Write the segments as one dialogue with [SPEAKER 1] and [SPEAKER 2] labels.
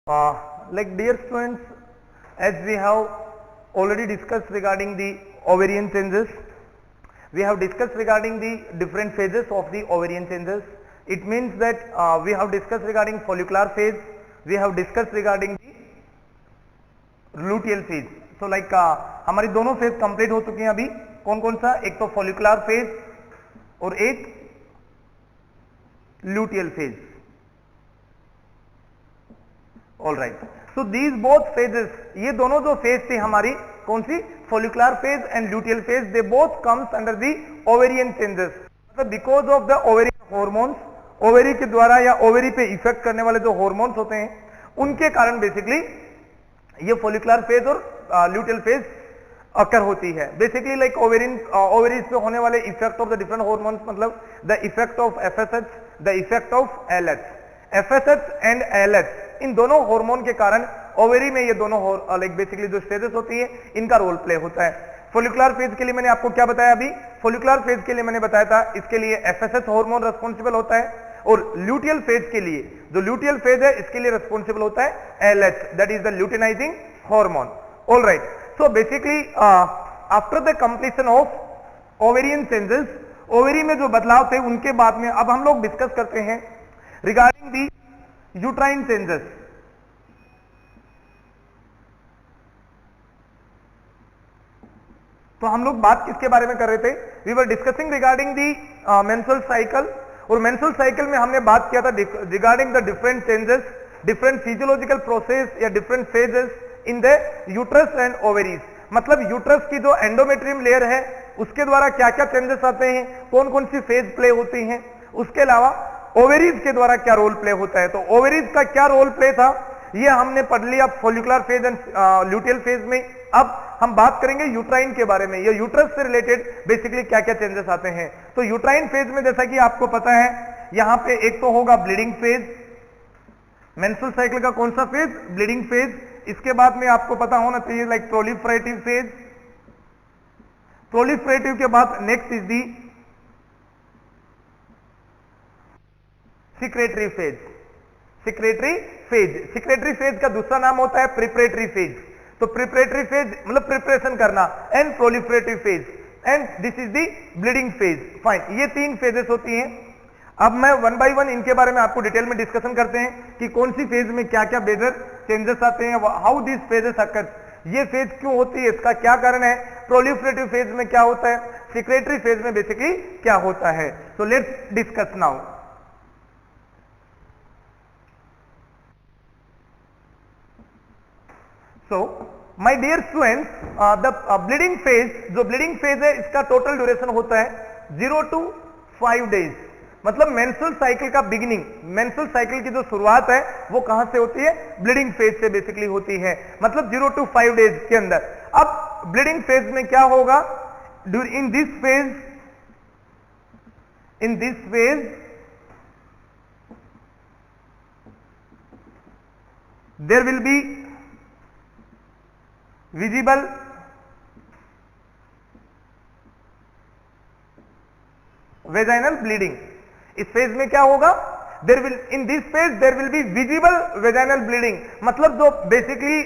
[SPEAKER 1] Like dear students, as we have already discussed regarding the ovarian changes, we have discussed regarding the different phases of the ovarian changes. It means that we have discussed regarding follicular phase, we have discussed regarding the luteal phase. So like हमारी दोनों phase complete हो चुकी हैं अभी. कौन कौन सा? एक तो फॉलिकुलर फेज और एक luteal phase. All right. So these both phases, ये दोनों जो फेज थी हमारी कौन सी? follicular phase and luteal phase, they both comes under the ovarian changes. मतलब because of the ovarian hormones, ovary के द्वारा या ओवेरी पे इफेक्ट करने वाले जो हॉर्मोन्स होते हैं उनके कारण बेसिकली ये फोलिकुलर फेज और ल्यूटियल फेज अकर होती है. बेसिकली लाइक ओवेरीज पे होने वाले effect of the different hormones, मतलब the effect of FSH, the effect of LH. FSH and LH इन दोनों हार्मोन के कारण ओवेरी में ये दोनों लाइक बेसिकली जो स्टेजेस होती है इनका रोल प्ले होता है. फोलिकुलर फेज के लिए मैंने आपको क्या बताया अभी? फोलिकुलर फेज के लिए मैंने बताया था इसके लिए एफएसएच हार्मोन रिस्पांसिबल होता है और ल्यूटियल फेज के लिए जो ल्यूटियल फेज है इसके लिए रिस्पांसिबल होता है LH, that is the luteinizing hormone. All right. So basically after the completion of ovarian changes, ovary में जो बदलाव थे उनके बाद में अब हम लोग डिस्कस करते हैं रिगार्डिंग दी यूट्राइन चेंजेस. तो हम लोग बात किसके बारे में कर रहे थे? We were discussing regarding the menstrual cycle. और मेंस्ट्रुअल साइकिल में हमने बात किया था regarding the different changes, different physiological process या different phases in the uterus and ovaries. मतलब यूट्रस की जो एंडोमेट्रियम लेयर है उसके द्वारा क्या क्या चेंजेस आते हैं, कौन कौन सी फेज प्ले होती हैं, उसके अलावा ओवेरीज के द्वारा क्या रोल प्ले होता है. तो ओवेरीज का क्या रोल प्ले था ये हमने पढ़ लिया follicular phase and luteal phase में. अब हम बात करेंगे यूट्राइन के बारे में. ये यूट्रस से रिलेटेड बेसिकली क्या क्या चेंजेस आते हैं. तो यूट्राइन फेज में जैसा कि आपको पता है यहां पे एक तो होगा ब्लीडिंग फेज. मेंस्ट्रुअल साइकिल का कौन सा फेज? Bleeding phase. इसके बाद में आपको पता होना चाहिए लाइक प्रोलिफरेटिव फेज. प्रोलिफरेटिव के बाद next is the secretary phase. Secretary phase, secretary phase का दूसरा नाम होता है प्रिपरेटरी फेज. तो प्रिपरेटरी फेज मतलब प्रिपरेशन करना, and proliferative phase, and this is the bleeding phase. Fine, ये तीन फेजेस होती हैं. अब मैं वन बाय वन इनके बारे में आपको डिटेल में डिस्कशन करते हैं कि कौन सी फेज में क्या क्या मेजर चेंजेस आते हैं, हाउ दिस फेजेस अकर. ये फेज क्यों होती है, इसका क्या कारण है, प्रोलिफरेटिव फेज में क्या होता है, सिक्रेटरी फेज में बेसिकली क्या होता है. So let's discuss now. So, my dear students, the bleeding phase, जो bleeding phase है इसका टोटल ड्यूरेशन होता है 0 to 5 days. मतलब मेंस्ट्रुअल साइकिल का बिगिनिंग, मेंस्ट्रुअल साइकिल की जो शुरुआत है वो कहां से होती है? ब्लीडिंग फेज से बेसिकली होती है. मतलब 0 to 5 डेज के अंदर. अब ब्लीडिंग फेज में क्या होगा? In this phase there will be visible vaginal bleeding. इस फेज में क्या होगा? In this phase there will be visible vaginal bleeding. मतलब जो बेसिकली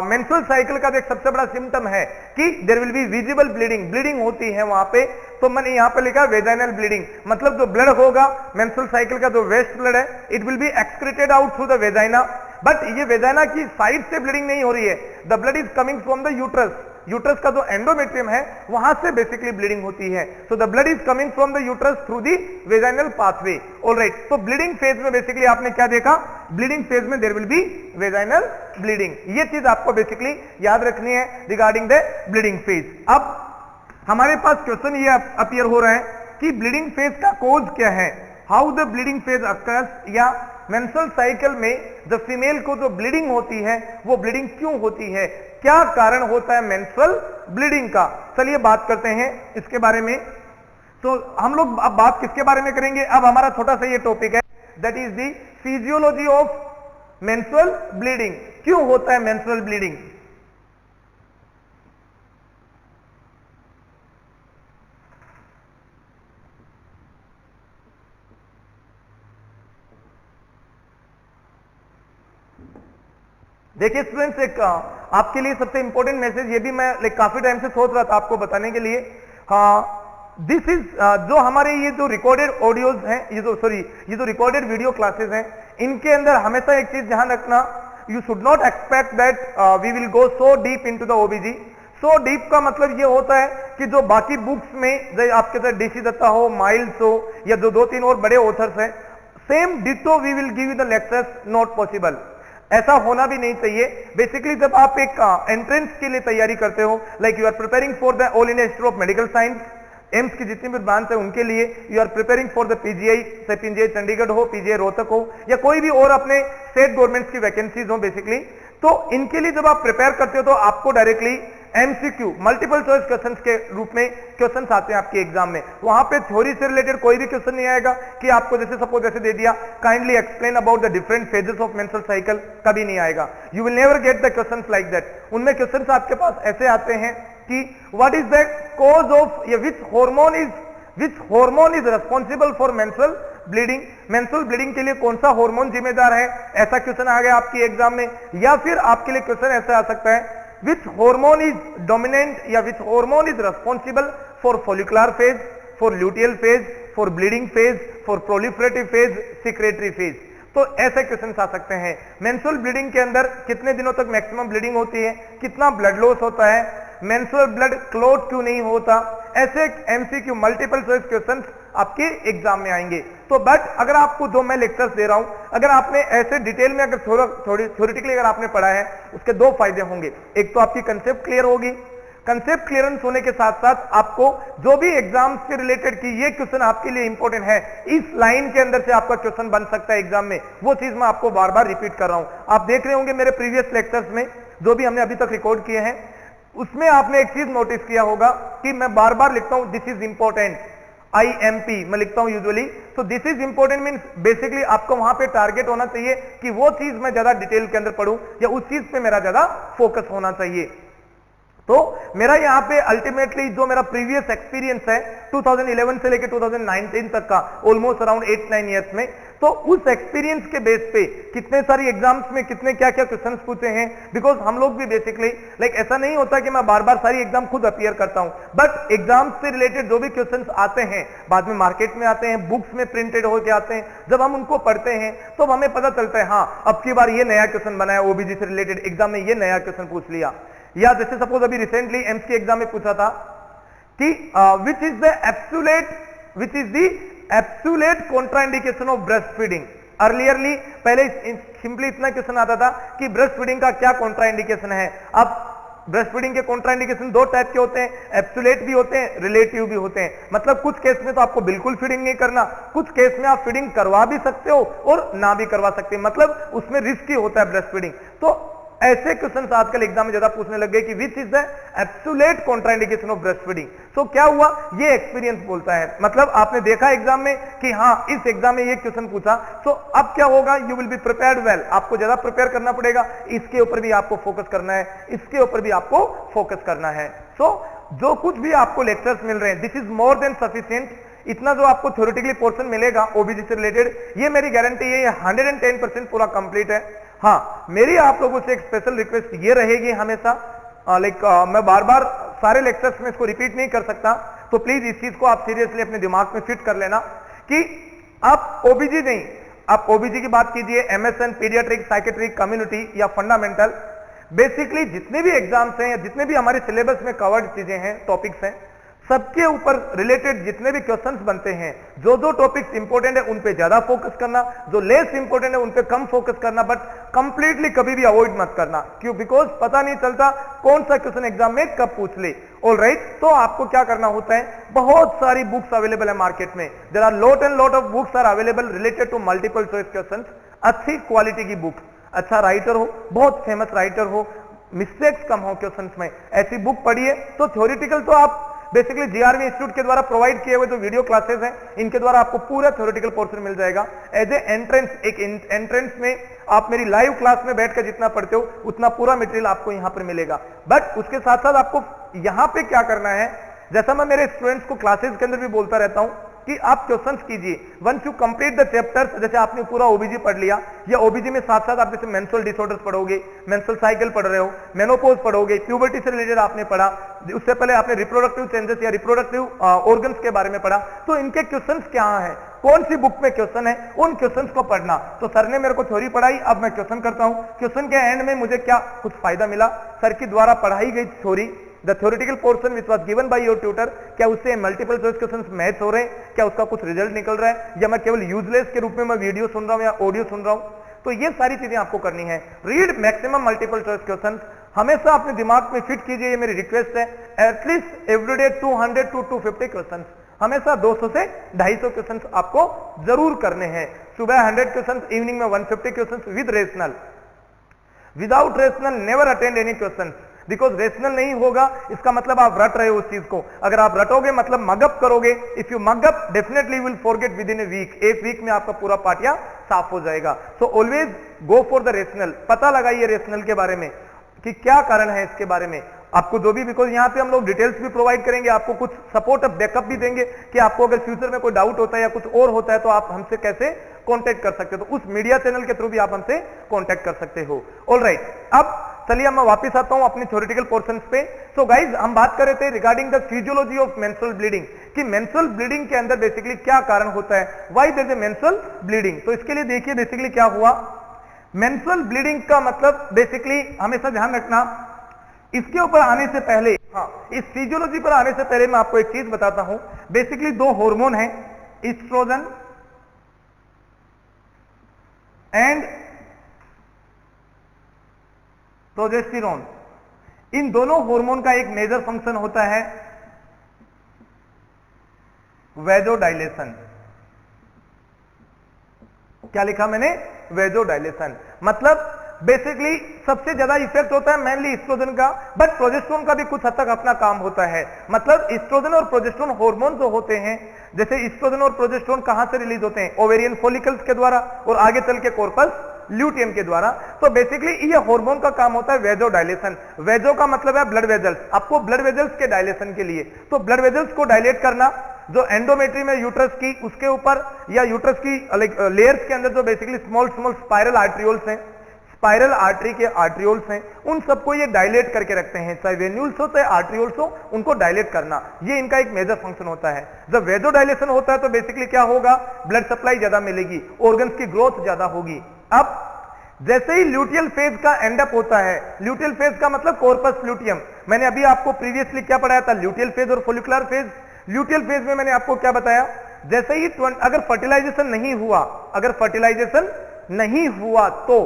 [SPEAKER 1] मेंस्ट्रुअल साइकिल का एक सबसे बड़ा सिम्टम है कि there will be visible bleeding, bleeding होती है वहां पे. तो मैंने यहां पे लिखा वेजाइनल ब्लीडिंग. मतलब जो ब्लड होगा मेंस्ट्रुअल साइकिल का जो वेस्ट ब्लड है it will be excreted out through the vagina. But ये वेजाइना की साइड से ब्लीडिंग नहीं हो रही है. The blood is coming from the uterus. Uterus का जो एंडोमेट्रियम है वहां से बेसिकली ब्लीडिंग होती है. So the blood is coming from the uterus through the vaginal pathway. Alright. तो ब्लीडिंग फेज में बेसिकली आपने क्या देखा? ब्लीडिंग फेज में there will be vaginal bleeding. ये चीज आपको बेसिकली याद रखनी है रिगार्डिंग द ब्लीडिंग फेज. अब हमारे पास क्वेश्चन ये अपीयर हो रहा है कि ब्लीडिंग फेज का कॉज क्या है, how the bleeding phase occurs, या मेंस्ट्रुअल साइकिल में जब फीमेल को जो ब्लीडिंग होती है वो ब्लीडिंग क्यों होती है, क्या कारण होता है मेंस्ट्रुअल ब्लीडिंग का. चलिए बात करते हैं इसके बारे में. तो हम लोग अब बात किसके बारे में करेंगे? अब हमारा छोटा सा ये टॉपिक है that is the physiology of menstrual bleeding. क्यों होता है मेंस्ट्रुअल ब्लीडिंग? देखिए स्टूडेंट्स, एक आपके लिए सबसे इंपॉर्टेंट मैसेज, ये भी मैं काफी टाइम से सोच रहा था आपको बताने के लिए। दिस इज जो हमारे ये जो रिकॉर्डेड ऑडियोज हैं, ये जो रिकॉर्डेड वीडियो क्लासेस हैं, इनके अंदर हमेशा एक चीज ध्यान रखना, you should not expect that we will go so deep into the OBG. So deep का मतलब ये होता है कि जो बाकी बुक्स में जैसे आपके साथ डीसी दत्ता हो, माइल्स हो, या जो 2-3 और बड़े ऑथर्स हैं, same ditto we will give you the lectures, not possible. ऐसा होना भी नहीं चाहिए। बेसिकली जब आप एक एंट्रेंस के लिए तैयारी करते हो, like you are preparing for the All India Institute of Medical Science, AIIMS की जितनी भी ब्रांच है उनके लिए, you are preparing for the PGI, say PGI Chandigarh हो, पीजीआई रोहतक हो, या कोई भी और अपने स्टेट गवर्नमेंट्स की वैकेंसीज हो बेसिकली, तो इनके लिए जब आप प्रिपेयर करते हो तो आपको directly MCQ, multiple choice questions के रूप में क्वेश्चंस आते हैं आपके एग्जाम में। वहां पे थ्योरी से रिलेटेड कोई भी क्वेश्चन नहीं आएगा कि आपको जैसे सपोज ऐसे दे दिया, kindly explain about the different phases of menstrual cycle, कभी नहीं आएगा। You will never get the questions like that. उनमें क्वेश्चंस आपके पास ऐसे आते हैं कि what is the cause of, which hormone is responsible for menstrual bleeding, menstrual bleeding के लिए कौन सा हार्मोन जिम्मेदार है, ऐसा क्वेश्चन आ गया आपकी एग्जाम में। या फिर आपके लिए क्वेश्चन ऐसा आ सकता है, which hormone is dominant या which hormone is responsible for follicular phase, for luteal phase, for bleeding phase, for proliferative phase, secretory phase। तो ऐसे क्वेश्चन आ सकते हैं। मेंस्ट्रुअल ब्लीडिंग के अंदर कितने दिनों तक मैक्सिमम ब्लीडिंग होती है, कितना ब्लड लॉस होता है, मेंस्ट्रुअल ब्लड क्लॉट क्यों नहीं होता, ऐसे एमसीक्यू मल्टीपल चॉइस क्वेश्चंस आपके एग्जाम में आएंगे। तो बट अगर आपको जो मैं लेक्चर्स दे रहा हूं, अगर आपने ऐसे डिटेल में अगर थोड़ी थ्योरेटिकली अगर आपने पढ़ा है, उसके दो फायदे होंगे। एक तो आपकी कंसेप्ट क्लियर होगी, कंसेप्ट क्लियरेंस होने के साथ साथ आपको जो भी एग्जाम से रिलेटेड की ये क्वेश्चन आपके लिए इंपॉर्टेंट है, इस लाइन के अंदर से आपका क्वेश्चन बन सकता है एग्जाम में, वो चीज मैं आपको बार बार रिपीट कर रहा हूं। आप देख रहे होंगे मेरे प्रीवियस लेक्चर्स में जो भी हमने अभी तक रिकॉर्ड किए हैं, उसमें आपने एक चीज नोटिस किया होगा कि मैं बार बार लिखता हूं दिस इज इंपॉर्टेंट, IMP मैं लिखता हूं यूजुअली। तो this is important means basically आपको वहां पे टारगेट होना चाहिए कि वो चीज मैं ज्यादा डिटेल के अंदर पढ़ूं, या उस चीज पे मेरा ज्यादा फोकस होना चाहिए। तो मेरा यहाँ पे अल्टीमेटली जो मेरा प्रीवियस एक्सपीरियंस है 2011 से लेकर 2019 तक का, ऑलमोस्ट अराउंड 8-9 ईयर्स में, तो उस एक्सपीरियंस के बेस पे कितने सारी एग्जाम्स में कितने क्या क्या क्वेश्चंस पूछे हैं, बिकॉज हम लोग भी बेसिकली ऐसा नहीं होता कि मैं बार बार सारी एग्जाम खुद अपीयर करता हूं, बट एग्जाम से रिलेटेड जो भी क्वेश्चंस आते हैं बाद में मार्केट में आते हैं, बुक्स में प्रिंटेड होकर आते हैं, जब हम उनको पढ़ते हैं तो हमें पता चलता है हाँ अब की बार ये नया क्वेश्चन बनाया ओबीजी से रिलेटेड, एग्जाम में ये नया क्वेश्चन पूछ लिया। या जैसे सपोज अभी रिसेंटली एम्स के एग्जाम में पूछा था कि which is the absolute contraindication of breast feeding. Earlierly पहले सिंपली इतना क्वेश्चन आता था कि ब्रेस्ट फीडिंग का क्या कॉन्ट्राइंडिकेशन है। अब ब्रेस्ट फीडिंग के कॉन्ट्राइंडिकेशन दो टाइप के होते हैं, एब्सोल्यूट भी होते हैं, रिलेटिव भी होते हैं। मतलब कुछ केस में तो आपको बिल्कुल फीडिंग नहीं करना, कुछ केस में आप फीडिंग करवा भी सकते हो और ना भी करवा सकते, मतलब उसमें रिस्की होता है ब्रेस्ट फीडिंग। तो ऐसे क्वेश्चंस आजकल एग्जाम में ज्यादा पूछने लग गए कि which is the absolute contraindication of breast feeding. So क्या हुआ, ये एक्सपीरियंस बोलता है, मतलब आपने देखा एग्जाम में कि हाँ इस एग्जाम में ये क्वेश्चन पूछा, सो अब क्या होगा, you will be prepared well. आपको ज्यादा प्रिपेयर करना पड़ेगा, इसके ऊपर भी आपको फोकस करना है, इसके ऊपर भी आपको फोकस करना है। सो जो कुछ भी आपको लेक्चर्स मिल रहे हैं, this is more than sufficient. इतना जो आपको थ्योरेटिकली पोर्शन मिलेगा ओबीजी से रिलेटेड, ये मेरी गारंटी है, ये 110% पूरा कंप्लीट है। हाँ, मेरी आप लोगों से एक स्पेशल रिक्वेस्ट ये रहेगी हमेशा, मैं बार बार सारे लेक्चर्स में इसको रिपीट नहीं कर सकता, तो प्लीज इस चीज को आप सीरियसली अपने दिमाग में फिट कर लेना कि आप ओबीजी नहीं, आप ओबीजी की बात कीजिए, एमएसएन, पीडियाट्रिक, साइकेट्रिक, कम्युनिटी या फंडामेंटल, बेसिकली जितने भी एग्जाम्स हैं या जितने भी हमारे सिलेबस में कवर्ड चीजें हैं, टॉपिक्स हैं, सबके ऊपर रिलेटेड जितने भी क्वेश्चंस बनते हैं, जो जो टॉपिक्स इंपॉर्टेंट है उन पे ज्यादा फोकस करना, जो लेस इंपॉर्टेंट है उन पे कम फोकस करना, बट कंप्लीटली कभी भी अवॉइड मत करना। क्यों? बिकॉज पता नहीं चलता कौन सा क्वेश्चन एग्जाम में कब पूछ ले। ऑलराइट, तो आपको क्या करना होता है, बहुत सारी बुक्स अवेलेबल है मार्केट में, there are lot and lot of books are available related to multiple choice questions. अच्छी क्वालिटी की बुक, अच्छा राइटर हो, बहुत फेमस राइटर हो, मिस्टेक्स कम हो क्वेश्चंस में, ऐसी बुक पढ़िए। तो थ्योरेटिकल तो आप बेसिकली जीआरवी इंस्टीट्यूट के द्वारा प्रोवाइड किए हुए जो वीडियो क्लासेस हैं, इनके द्वारा आपको पूरा थ्योरेटिकल पोर्शन मिल जाएगा। एज ए एंट्रेंस, एक एंट्रेंस में आप मेरी लाइव क्लास में बैठकर जितना पढ़ते हो उतना पूरा मटेरियल आपको यहां पर मिलेगा। बट उसके साथ साथ आपको यहां पे क्या करना है, जैसा मैं मेरे स्टूडेंट्स को क्लासेस के अंदर भी बोलता रहता हूं कि आप क्वेश्चंस कीजिए। Once you complete the chapters, जैसे आपने पूरा ओबीजी पढ़ लिया, या ओबीजी में साथ साथ आप जैसे मेंस्ट्रुअल डिसऑर्डर्स पढ़ोगे, मेंस्ट्रुअल साइकिल पढ़ रहे हो, मेनोपॉज पढ़ोगे, प्यूबर्टी से रिलेटेड आपने पढ़ा, उससे पहले आपने रिप्रोडक्टिव चेंजेस या रिप्रोडक्टिव ऑर्गन्स के बारे में पढ़ा, तो इनके क्वेश्चंस क्या है, कौन सी बुक में क्वेश्चन है, उन क्वेश्चंस को पढ़ना। तो सर ने मेरे को थ्योरी पढ़ाई, अब मैं क्वेश्चन करता हूं, क्वेश्चन के एंड में मुझे क्या कुछ फायदा मिला, सर के द्वारा पढ़ाई गई theory, the theoretical portion which was given by your tutor, क्या उससे मल्टीपल चॉइस क्वेश्चंस मैच हो रहे हैं, क्या उसका कुछ रिजल्ट निकल रहा है, या मैं केवल यूजलेस के रूप में मैं वीडियो सुन रहा हूं या ऑडियो सुन रहा हूं। तो ये सारी चीजें आपको करनी है। Read maximum multiple choice questions, हमेशा अपने दिमाग में फिट कीजिए, ये मेरी रिक्वेस्ट है। एटलीस्ट एवरीडे 200 to 250 क्वेश्चंस, हमेशा 200 से 250 क्वेश्चंस आपको जरूर करने हैं। सुबह 100 क्वेश्चंस, इवनिंग में 150 questions with rational. Without rational never attend any questions, because rational नहीं होगा इसका मतलब आप रट रहे हो उस चीज को। अगर आप रटोगे मतलब मगअप करोगे, if you mug up definitely will forget within a week, एक वीक में आपका पूरा पाठ्या साफ हो जाएगा। So always go for the rational, पता लगाइए रेशनल के बारे में कि क्या कारण है इसके बारे में आपको जो भी, बिकॉज यहाँ पे हम लोग डिटेल्स भी प्रोवाइड करेंगे, आपको कुछ सपोर्ट बैकअप भी देंगे कि आपको अगर फ्यूचर में कोई डाउट होता है या कुछ और होता है तो आप हमसे कैसे कांटेक्ट कर सकते हो, तो उस मीडिया चैनल के थ्रू भी आप हमसे कांटेक्ट कर सकते हो। ऑलराइट, अब चलिए मैं वापस आता हूं अपनी थ्योरेटिकल पोर्शंस पे। सो गाइज, हम बात कर रहे थे regarding the physiology of menstrual bleeding, कि मेंस्ट्रुअल ब्लीडिंग के अंदर बेसिकली क्या कारण होता है, why there is a menstrual bleeding. तो इसके लिए देखिए बेसिकली क्या हुआ, मेंस्ट्रुअल ब्लीडिंग का मतलब बेसिकली हमेशा ध्यान रखना, इसके ऊपर आने से पहले, इस फिजियोलॉजी पर आने से पहले मैं आपको एक चीज बताता हूं। बेसिकली दो हार्मोन हैं, एस्ट्रोजन एंड प्रोजेस्टेरोन। इन दोनों हार्मोन का एक मेजर फंक्शन होता है वेजोडाइलेशन। क्या लिखा मैंने, वेजोडाइलेशन, मतलब बेसिकली सबसे ज्यादा इफेक्ट होता है मेनली एस्ट्रोजन का, बट प्रोजेस्टेरोन का भी कुछ हद तक अपना काम होता है। मतलब एस्ट्रोजन और प्रोजेस्टेरोन हार्मोन जो होते हैं, जैसे एस्ट्रोजन और प्रोजेस्टेरोन कहां से रिलीज होते हैं, ओवेरियन फॉलिकल्स के द्वारा और आगे चल के कॉर्पस ल्यूटियम के द्वारा। तो बेसिकली ये हार्मोन का काम होता है वेजोडाइलेशन। वेजो का मतलब है ब्लड वेजल्स, आपको ब्लड वेजल्स के डायलेशन के लिए, तो ब्लड वेजल्स को डायलेट करना, जो एंडोमेट्री में यूट्रस की उसके ऊपर या यूट्रस की लेयर्स के अंदर जो basically small small spiral arterioles हैं, स्पाइरल आर्टरी के आर्ट्रियोल्स हैं, उन सबको ये डायलेट करके रखते हैं, चाहे वेन्यूल्स हो चाहे आर्ट्रियोल्स हो, उनको डायलेट करना, ये इनका एक मेजर फंक्शन होता है। जब वेजो डायलेशन होता है तो बेसिकली क्या होगा, ब्लड सप्लाई ज्यादा मिलेगी, ऑर्गन्स की ग्रोथ ज्यादा होगी। अब जैसे ही ल्यूटियल फेज का एंड अप होता है, ल्यूटियल फेज का मतलब कॉर्पस ल्यूटियम, मैंने अभी आपको प्रीवियसली क्या पढ़ाया था, ल्यूटियल फेज और फोलिकुलर फेज। ल्यूटियल फेज में मैंने आपको क्या बताया, जैसे ही अगर फर्टिलाइजेशन नहीं हुआ, अगर फर्टिलाइजेशन नहीं हुआ तो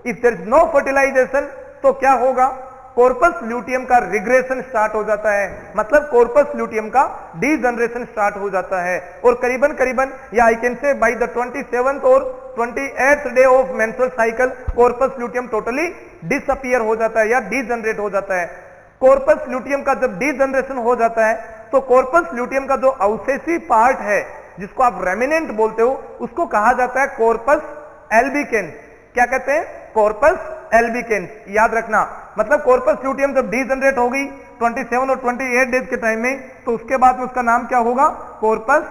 [SPEAKER 1] if there is no fertilisation तो क्या होगा, कॉर्पस ल्यूटियम का रिग्रेशन स्टार्ट हो जाता है, मतलब कॉर्पस ल्यूटियम का डीजनरेशन स्टार्ट हो जाता है, और करीबन या I can say by the 27th और 28th day of menstrual cycle corpus luteum totally disappear हो जाता है या डीजनरेट हो जाता है। कॉर्पस ल्यूटियम का जब डीजनरेशन हो जाता है तो कॉर्पस ल्यूटियम का जो अवशेषी पार्ट है, जिसको आप रेमिनेंट बोलते हो, उसको कहा जाता है कॉर्पस एल्बिकेंस। क्या कहते हैं, कॉर्पस एल्बिकेंस, याद रखना। मतलब कॉर्पस ल्यूटियम जब डीजनरेट हो गई 27 और 28 डेज के टाइम में, तो उसके बाद में उसका नाम क्या होगा, कॉर्पस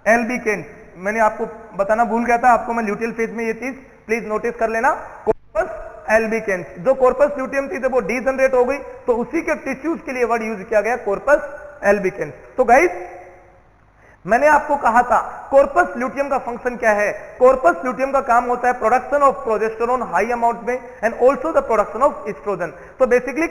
[SPEAKER 1] एल्बिकेंस। मैंने आपको बताना भूल गया था, आपको मैं ल्यूटियल फेज में ये चीज प्लीज नोटिस कर लेना, कॉर्पस एल्बिकेंस। जो कॉर्पस ल्यूटियम थी जब वो डीजनरेट हो गई तो उसी के टिश्यूज के लिए वर्ड यूज किया गया, कॉर्पस एल्बिकेंस। तो गाइस मैंने आपको कहा था कॉर्पस ल्यूटियम का फंक्शन क्या है, कॉर्पस ल्यूटियम का काम होता है production of progesterone high amount में and also the production of estrogen. तो बेसिकली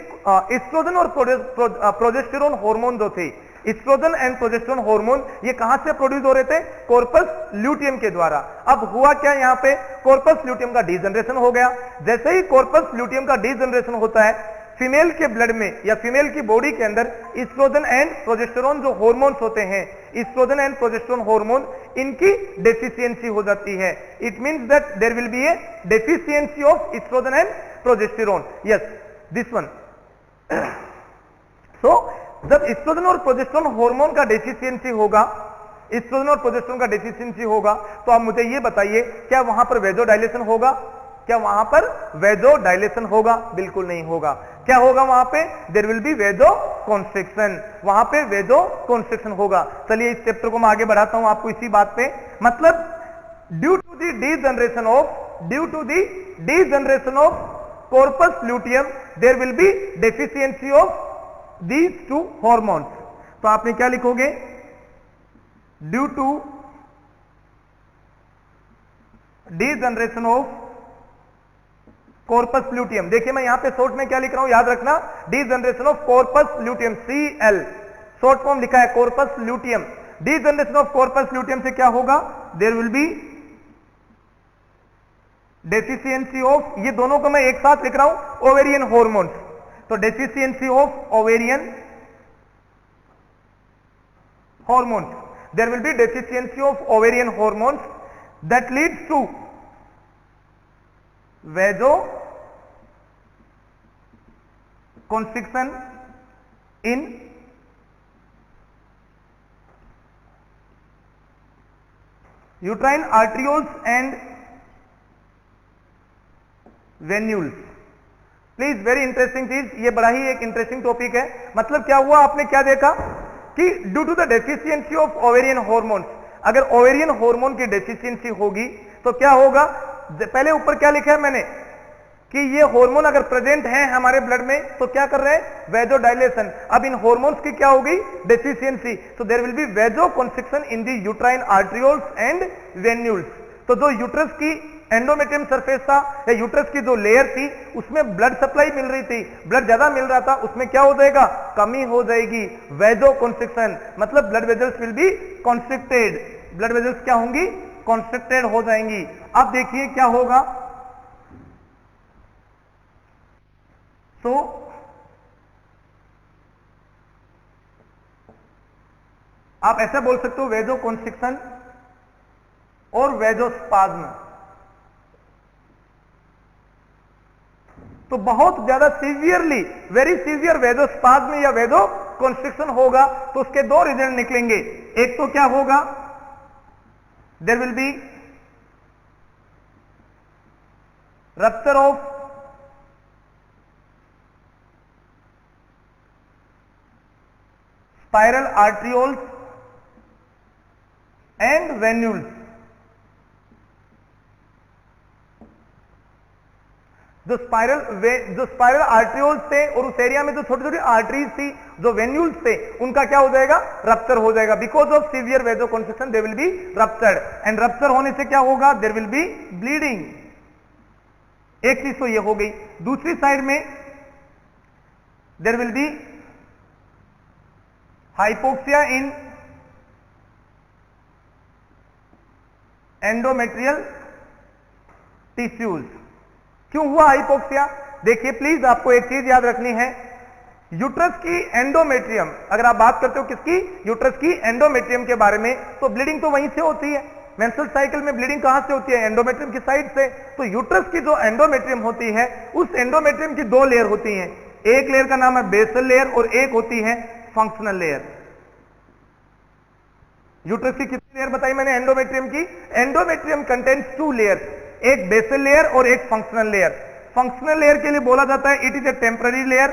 [SPEAKER 1] एस्ट्रोजन और प्रोजेस्टेरोन हार्मोन जो थे, एस्ट्रोजन एंड प्रोजेस्टेरोन हार्मोन, ये कहां से प्रोड्यूस हो रहे थे, कॉर्पस ल्यूटियम के द्वारा। अब हुआ क्या, यहां पे कॉर्पस ल्यूटियम का डीजनरेशन हो गया। जैसे ही कॉर्पस ल्यूटियम का डीजनरेशन होता है, फीमेल के ब्लड में या फीमेल की बॉडी के अंदर एस्ट्रोजन एंड प्रोजेस्टेरोन जो हार्मोन्स होते हैं, एस्ट्रोजन एंड प्रोजेस्टेरोन हार्मोन, इनकी डेफिशिएंसी हो जाती है। It means that there will be a deficiency of estrogen and progesterone, yes this one. So जब एस्ट्रोजन और प्रोजेस्टेरोन हार्मोन का डेफिशिएंसी होगा, एस्ट्रोजन और प्रोजेस्टेरोन का डेफिशिएंसी होगा, तो आप मुझे ये बताइए क्या वहां पर वेजोडाइलेशन होगा, क्या वहां पर वेजोडाइलेशन होगा, बिल्कुल नहीं होगा। क्या होगा वहां पे, देयर विल बी वेजो कॉन्स्ट्रिक्शन, वहां पे वेजो कॉन्स्ट्रिक्शन होगा। चलिए इस चैप्टर को मैं आगे बढ़ाता हूं आपको इसी बात पे। मतलब due to the degeneration of corpus luteum there will be deficiency of these two hormones। तो आपने क्या लिखोगे, due to degeneration of corpus luteum. देखिए मैं यहां पे शॉर्ट में क्या लिख रहा हूं, याद रखना, degeneration of corpus luteum, CL short form लिखा है corpus luteum. Degeneration of corpus luteum से क्या होगा, there will be deficiency of, ये दोनों को मैं एक साथ लिख रहा हूं, ओवेरियन हॉर्मोन्स। तो deficiency of ovarian hormones, there will be deficiency of ovarian hormones that leads to vasoconstriction in uterine arterioles and venules. Please very interesting चीज, ये बड़ा ही एक इंटरेस्टिंग टॉपिक है। मतलब क्या हुआ, आपने क्या देखा कि due to the deficiency of ovarian hormones, अगर ओवेरियन हार्मोन की डेफिशिएंसी होगी तो क्या होगा, पहले ऊपर क्या लिखा है मैंने कि ये हार्मोन अगर प्रेजेंट है हमारे ब्लड में तो क्या कर रहे हैं, वेजोडाइलेशन। अब इन हार्मोन्स की क्या होगी, डेफिशिएंसी, तो there will be vasoconstriction in the uterine arterioles and venules. तो जो यूट्रस की एंडोमेट्रियम सरफेस था या यूट्रस की जो लेयर थी उसमें ब्लड सप्लाई मिल रही थी, ब्लड ज्यादा मिल रहा था, उसमें क्या हो जाएगा, कमी हो जाएगी, वेजो कॉन्स्ट्रिक्शन। मतलब blood vessels will be constricted, blood vessels क्या होंगी, कॉन्स्ट्रिक्टेड हो जाएंगी। अब देखिए क्या होगा, तो आप ऐसा बोल सकते हो वेजो कॉन्स्ट्रिक्शन और वेजोस्पाज्म। तो बहुत ज्यादा सीवियरली, वेरी सीवियर वेजोस्पाज्म या वेजो कॉन्स्ट्रिक्शन होगा तो उसके दो रीजन निकलेंगे। एक तो क्या होगा, there will be rupture of spiral arterioles and venules. जो स्पाइरल आर्ट्रियोल्स थे और उस एरिया में जो छोटी छोटी आर्टरीज थी, जो वेन्यूल्स थे, उनका क्या हो जाएगा, रप्चर हो जाएगा। Because of severe vasoconstriction they will be ruptured and rupture होने से क्या होगा, देयर विल बी ब्लीडिंग। एक चीज तो ये हो गई। दूसरी साइड में there will be hypoxia in endometrial tissues. क्यों हुआ हाइपोक्सिया, देखिए प्लीज आपको एक चीज याद रखनी है, यूट्रस की एंडोमेट्रियम, अगर आप बात करते हो किसकी, यूट्रस की एंडोमेट्रियम के बारे में, तो ब्लीडिंग तो वहीं से होती है। मेंस्ट्रुअल साइकिल में ब्लीडिंग कहां से होती है, एंडोमेट्रियम की साइड से। तो यूट्रस की जो एंडोमेट्रियम होती है, उस एंडोमेट्रियम की दो लेयर होती हैं, एक लेयर का नाम है बेसल लेयर और एक होती है फंक्शनल लेयर। यूट्रस की कितनी लेयर बताई मैंने एंडोमेट्रियम की, एंडोमेट्रियम कंटेन्स टू लेयर्स, एक बेसल लेयर और एक फंक्शनल लेयर। फंक्शनल लेयर के लिए बोला जाता है it is a temporary layer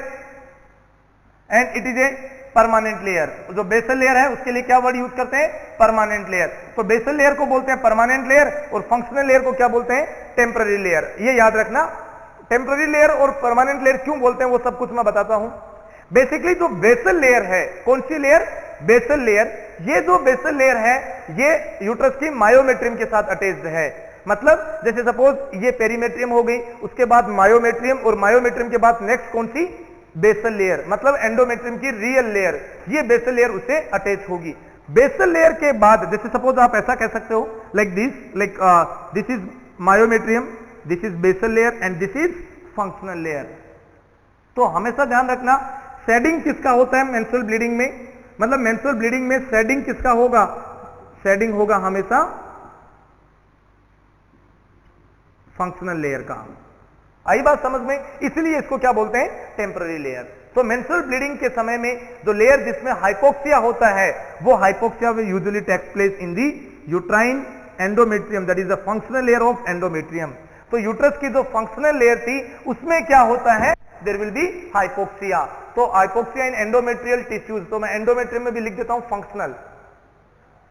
[SPEAKER 1] and it is a permanent layer. जो बेसल लेयर है उसके लिए क्या वर्ड यूज करते हैं, परमानेंट लेयर। तो बेसल लेयर को बोलते हैं परमानेंट लेयर और फंक्शनल लेयर को क्या बोलते हैं, टेम्पररी लेयर। ये याद रखना, टेम्पररी लेयर और परमानेंट लेयर क्यों बोलते हैं वो सब कुछ मैं बताता हूं। बेसिकली जो बेसल लेयर है, कौन सी लेयर, बेसल लेयर, ये जो बेसल लेयर है ये यूट्रस की मायोमेट्रियम के साथ अटैच्ड है। मतलब जैसे सपोज ये पेरीमेट्रियम हो गई, उसके बाद मायोमेट्रियम और मायोमेट्रियम के बाद नेक्स्ट कौन सी, बेसल लेयर, मतलब एंडोमेट्रियम की रियल लेयर, ये बेसल लेयर उससे अटैच होगी। बेसल लेयर के बाद जैसे सपोज आप ऐसा कह सकते हो like this, like this is myometrium, this is basal layer and this is functional layer. तो हमेशा ध्यान रखना शेडिंग किसका होता है मेंस्ट्रुअल ब्लीडिंग में, मतलब मेंस्ट्रुअल ब्लीडिंग में शेडिंग किसका होगा, शेडिंग होगा हमेशा फंक्शनल लेयर का। आई बात समझ में, इसलिए इसको क्या बोलते हैं, टेम्पररी लेयर। तो मेंस्ट्रुअल ब्लीडिंग के समय में जो लेयर जिसमें हाइपोक्सिया होता है वो hypoxia will usually take place in the uterine endometrium, that is the functional layer of endometrium. तो यूट्रस की जो फंक्शनल लेयर थी उसमें क्या होता है, देयर विल बी हाइपोक्सिया। तो हाइपोक्सिया इन एंडोमेट्रियल टिश्यूज, तो मैं एंडोमेट्रियम में भी लिख देता हूं फंक्शनल।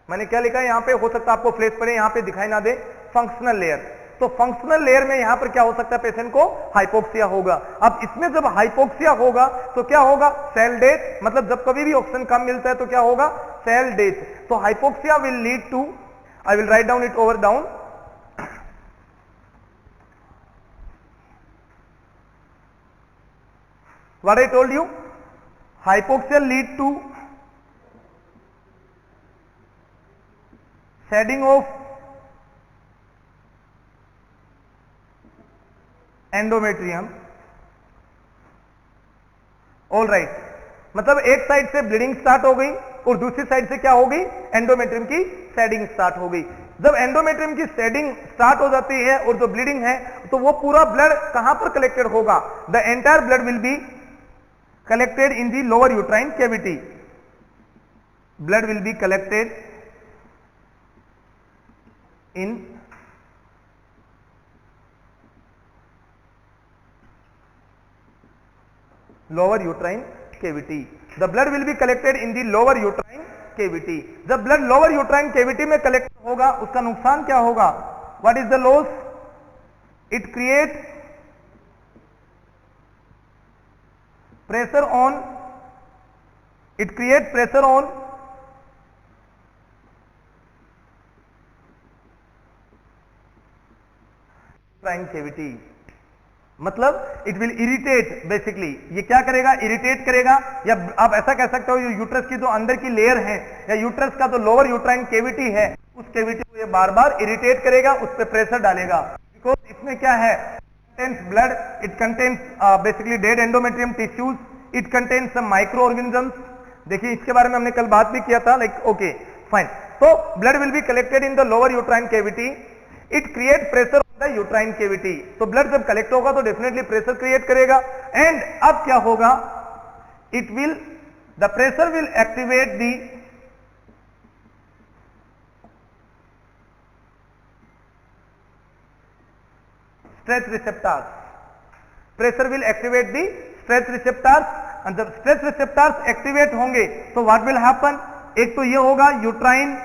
[SPEAKER 1] मैंने क्या लिखा है यहां पे, हो सकता है आपको फ्लैश पड़े, यहां पे दिखाई ना दे, फंक्शनल लेयर। तो फंक्शनल लेयर में यहां पर क्या हो सकता है, पेशेंट को हाइपोक्सिया होगा। अब इसमें जब हाइपोक्सिया होगा तो क्या होगा, सेल डेथ, मतलब जब कभी भी ऑक्सीजन कम मिलता है तो क्या होगा, सेल डेथ। तो hypoxia will lead to, I will write down it over down, what I told you, hypoxia lead to shedding of endometrium, all right. मतलब एक साइड से ब्लीडिंग स्टार्ट हो गई और दूसरी साइड से क्या हो गई, एंडोमेट्रियम की शेडिंग स्टार्ट हो गई। जब एंडोमेट्रियम की शेडिंग स्टार्ट हो जाती है और जो ब्लीडिंग है तो वो पूरा ब्लड कहां पर कलेक्टेड होगा, the entire blood will be collected in the lower uterine cavity. Blood will be collected in lower uterine cavity. The blood will be collected in the lower uterine cavity. जब blood lower uterine cavity में collect होगा उसका नुकसान क्या होगा, what is the loss, it creates pressure on, it creates pressure on uterine cavity, मतलब it will irritate, basically ये क्या करेगा, इरिटेट करेगा, या आप ऐसा कह सकते हो यूट्रस की जो अंदर की लेयर है या यूट्रस का जो लोअर यूट्राइन केविटी है उस केविटी को ये बार बार इरिटेट करेगा, उस पर प्रेशर डालेगा। बिकॉज इसमें क्या है, contains blood, it contains basically dead endometrium tissues, it contains some microorganisms। देखिए इसके बारे में हमने कल बात भी किया था, लाइक ओके फाइन। तो blood will be collected in the lower uterine cavity, it creates pressure on the uterine cavity। तो blood जब कलेक्ट होगा तो डेफिनेटली प्रेशर क्रिएट करेगा, एंड अब क्या होगा, it will, the pressure will activate the stretch receptors, pressure will activate the stretch receptors, और जब स्ट्रेच रिसेप्टर्स एक्टिवेट होंगे तो व्हाट विल हैपन, एक तो ये होगा यूट्राइन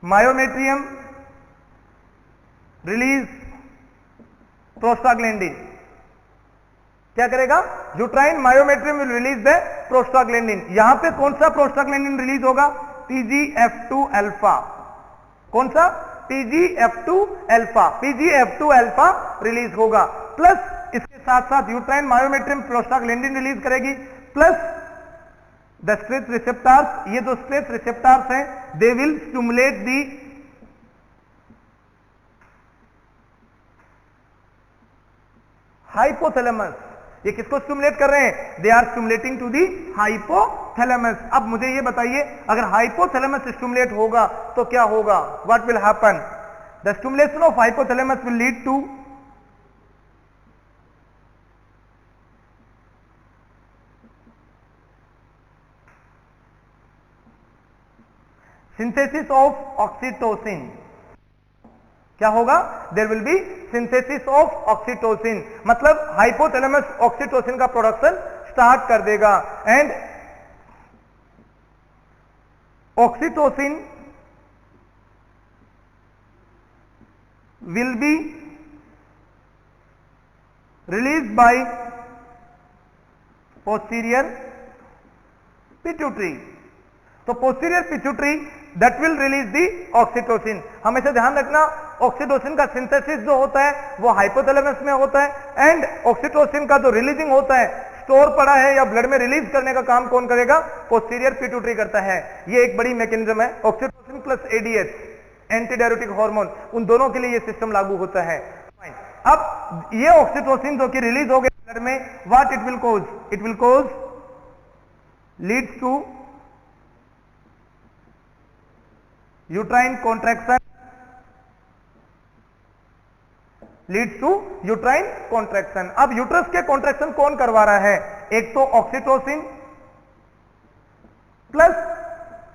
[SPEAKER 1] मायोमेट्रियम रिलीज प्रोस्टाग्लैंडिन, क्या करेगा, uterine myometrium will release the prostaglandin. यहां पे कौन सा प्रोस्टाग्लैंडिन रिलीज होगा, TGF2 अल्फा, कौन सा, TGF2 alpha, TGF2 alpha release होगा, प्लस इसके साथ साथ यूट्राइन मायोमेट्रियम प्रोस्टाग्लैंडिन रिलीज करेगी, प्लस द स्ट्रेच रिसेप्टर्स, ये जो स्ट्रेच रिसेप्टर्स हैं they will stimulate the hypothalamus. ये किसको स्टिमुलेट कर रहे हैं, they are stimulating to the hypothalamus. अब मुझे ये बताइए अगर हाइपोथैलेमस स्टिमुलेट होगा तो क्या होगा, what will happen, the stimulation of hypothalamus will lead to synthesis of oxytocin. क्या होगा, there will be synthesis of oxytocin, मतलब हाइपोथैलेमस ऑक्सीटोसिन का प्रोडक्शन स्टार्ट कर देगा, and oxytocin will be release by posterior pituitary. तो posterior pituitary that will release the oxytocin. हमेशा ध्यान रखना ऑक्सीटोसिन का सिंथेसिस जो होता है वो हाइपोथैलेमस में होता है, एंड ऑक्सीटोसिन का जो रिलीजिंग होता है, स्टोर पड़ा है या ब्लड में रिलीज करने का काम कौन करेगा, पोस्टीरियर पिट्यूटरी करता है। ये एक बड़ी मैकेनिज्म है, oxytocin plus ADH anti diuretic hormone, उन दोनों के लिए ये सिस्टम लागू होता है। अब ये ऑक्सीटोसिन जो कि रिलीज हो गए ब्लड में, what it will cause, it will cause leads to uterine contraction, leads to uterine contraction. अब यूट्रस के कॉन्ट्रैक्शन कौन करवा रहा है, एक तो oxytocin plus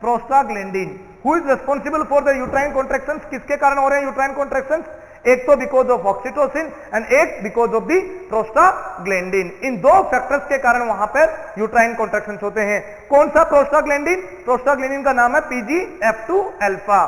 [SPEAKER 1] prostaglandin. Who is responsible for the uterine contractions, किसके कारण हो रहे हैं यूट्राइन कॉन्ट्रैक्शंस, एक तो बिकॉज ऑफ ऑक्सीटोसिन एंड एक बिकॉज ऑफ दी प्रोस्टाग्लैंडिन। इन दो फैक्टर्स के कारण वहां पर यूट्राइन कॉन्ट्रैक्शंस होते हैं। कौन सा प्रोस्टाग्लैंडिन? प्रोस्टाग्लैंडिन का नाम है PGF2 alpha.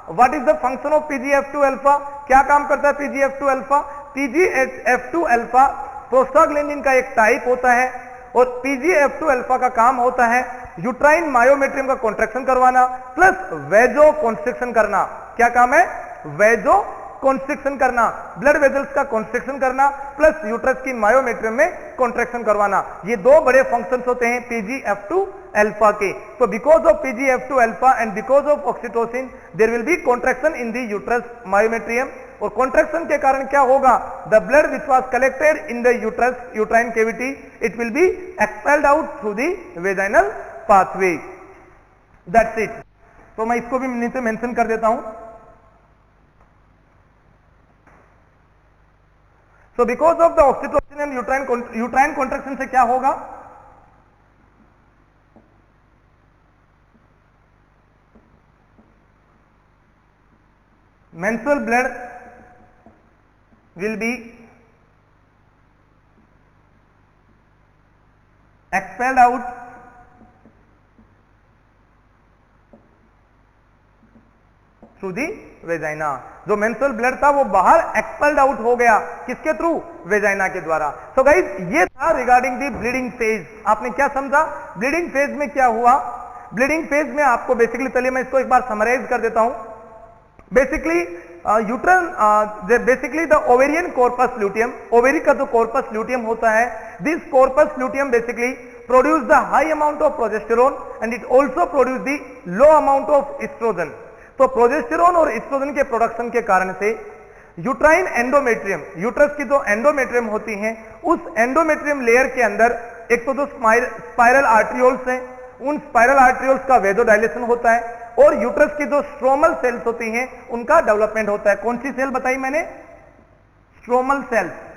[SPEAKER 1] What is the function of PGF2 alpha? क्या काम करता है PGF2 alpha? PGF2 alpha prostaglandin का एक टाइप होता है और PGF2 अल्फा का काम होता है यूट्राइन मायोमेट्रियम का कॉन्ट्रैक्शन करवाना प्लस वेजो कॉन्स्ट्रिक्शन करना। क्या काम है? वेजो कॉन्स्ट्रिक्शन करना, ब्लड वेजल्स का कॉन्स्ट्रिक्शन करना प्लस यूट्रस की मायोमेट्रियम में कॉन्ट्रैक्शन करवाना। ये दो बड़े फंक्शंस होते हैं PGF2 अल्फा के। तो because of PGF2 alpha and because of oxytocin there will be contraction in the uterus myometrium, और कॉन्ट्रैक्शन के कारण क्या होगा? The blood which was collected in the uterus uterine cavity it will be expelled out through the vaginal pathway. That's it. तो मैं इसको भी नीचे मेंशन कर देता हूं। So because of the oxytocin and uterine contraction से क्या होगा? Menstrual blood will be expelled out through the vagina. जो मेंस्ट्रुअल ब्लड था वो बाहर एक्सपेल्ड आउट हो गया, किसके थ्रू? वेजाइना के द्वारा। सो गाइस ये था रिगार्डिंग दी ब्लीडिंग फेज। आपने क्या समझा? ब्लीडिंग फेज में क्या हुआ? ब्लीडिंग फेज में आपको बेसिकली, चलिए मैं इसको एक बार समराइज कर देता हूं। Basically basically the ovarian corpus luteum, ovary का जो कॉर्पस ल्यूटियम होता है, this corpus luteum basically produce the high amount of progesterone and it also produce the low amount of estrogen. तो प्रोजेस्टेरोन और एस्ट्रोजन के प्रोडक्शन के कारण से यूट्राइन एंडोमेट्रियम, यूट्रस की जो एंडोमेट्रियम होती हैं, उस एंडोमेट्रियम लेयर के अंदर एक तो जो स्पाइरल आर्ट्रियोल्स हैं, उन स्पाइरल आर्ट्रियोल्स का वेजोडाइलेशन होता है और यूट्रस की जो स्ट्रोमल सेल्स होती हैं उनका डेवलपमेंट होता है। कौन सी सेल बताई मैंने? Stromal cells.